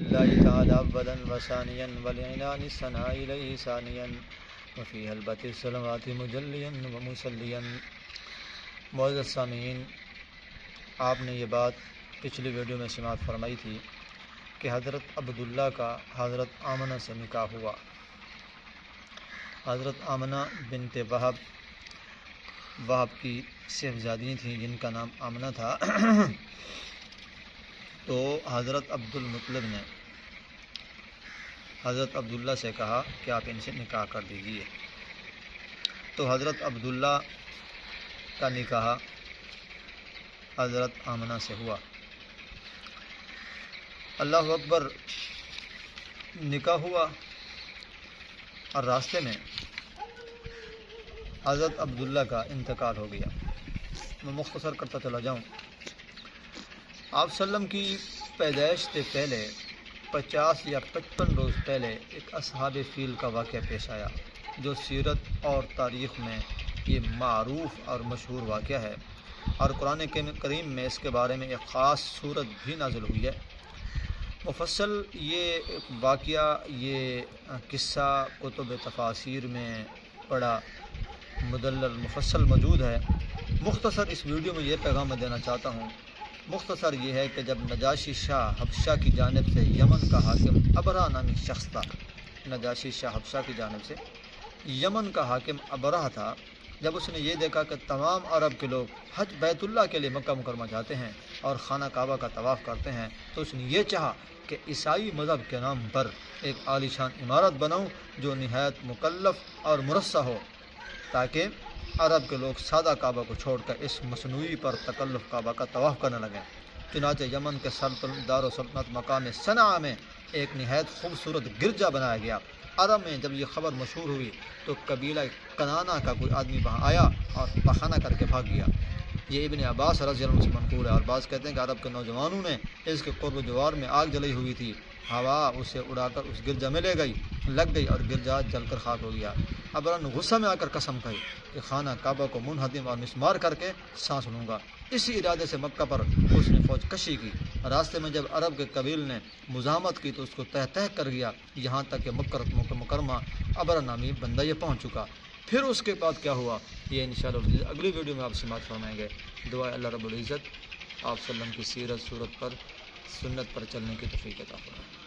لله تعالى أولا وثانيا ولإعلان الثناء إليه ثانيا وفي هلبة الصلوات مجليا ومسليا۔ معزز سامعین، آپ نے یہ بات پچھلی ویڈیو میں سماعت فرمائی تھی کہ حضرت عبداللہ کا حضرت آمنہ سے نکاح ہوا۔ حضرت آمنہ بنت وہب کی صاحبزادی تھیں جن کا نام آمنہ تھا۔ تو حضرت عبدالمطلب نے حضرت عبداللہ سے کہا کہ آپ ان سے نکاح کر دیجیے۔ تو حضرت عبداللہ کا نکاح حضرت آمنہ سے ہوا۔ اللہ اکبر، نکاح ہوا اور راستے میں حضرت عبداللہ کا انتقال ہو گیا۔ میں مختصر کرتا چلا جاؤں۔ آپ وسلم کی پیدائش سے پہلے 50 یا 55 روز پہلے ایک اصحاب فیل کا واقعہ پیش آیا، جو سیرت اور تاریخ میں یہ معروف اور مشہور واقعہ ہے، اور قرآن کریم میں اس کے بارے میں ایک خاص صورت بھی نازل ہوئی ہے۔ مفصل یہ واقعہ، یہ قصہ کتب تفاسیر میں بڑا مدلل مفصل موجود ہے۔ مختصر اس ویڈیو میں یہ پیغام میں دینا چاہتا ہوں، مختصر یہ ہے کہ جب نجاشی شاہ حبشہ کی جانب سے یمن کا حاکم ابرہ نامی شخص تھا، نجاشی شاہ حبشہ کی جانب سے یمن کا حاکم ابرہ تھا، جب اس نے یہ دیکھا کہ تمام عرب کے لوگ حج بیت اللہ کے لیے مکہ مکرمہ جاتے ہیں اور خانہ کعبہ کا طواف کرتے ہیں، تو اس نے یہ چاہا کہ عیسائی مذہب کے نام پر ایک عالی شان عمارت بناؤں جو نہایت مکلف اور مرصع ہو، تاکہ عرب کے لوگ سادہ کعبہ کو چھوڑ کر اس مصنوعی پر تکلف کعبہ کا طواف کرنے لگیں۔ چنانچہ یمن کے دار و سلطنت مقام صنعاء میں ایک نہایت خوبصورت گرجا بنایا گیا۔ عرب میں جب یہ خبر مشہور ہوئی تو قبیلہ کنانہ کا کوئی آدمی وہاں آیا اور بہانہ کر کے بھاگ گیا۔ یہ ابن عباس رضی اللہ عنہ سے منقول ہے، اور بعض کہتے ہیں کہ عرب کے نوجوانوں نے اس کے قرب و جوار میں آگ جلی ہوئی تھی، ہوا اسے اڑا کر اس گرجا میں لگ گئی اور گرجا جل کر خاک ہو گیا۔ ابرہ نے غصہ میں آ کر قسم کھائی کہ خانہ کعبہ کو منہدم اور مسمار کر کے سانس لوں گا۔ اسی ارادے سے مکہ پر اس نے فوج کشی کی۔ راستے میں جب عرب کے قبیل نے مزاحمت کی تو اس کو تہ تہ کر گیا، یہاں تک کہ مکہ مکرمہ ابرہ نامی بندہ یہ پہنچ چکا۔ پھر اس کے بعد کیا ہوا یہ انشاءاللہ اگلی ویڈیو میں آپ سماعت فرمائیں گے۔ دعا اللہ رب العزت آپ وسلم کی سیرت صورت پر سنت پر چلنے کی توفیق عطا فرمائے۔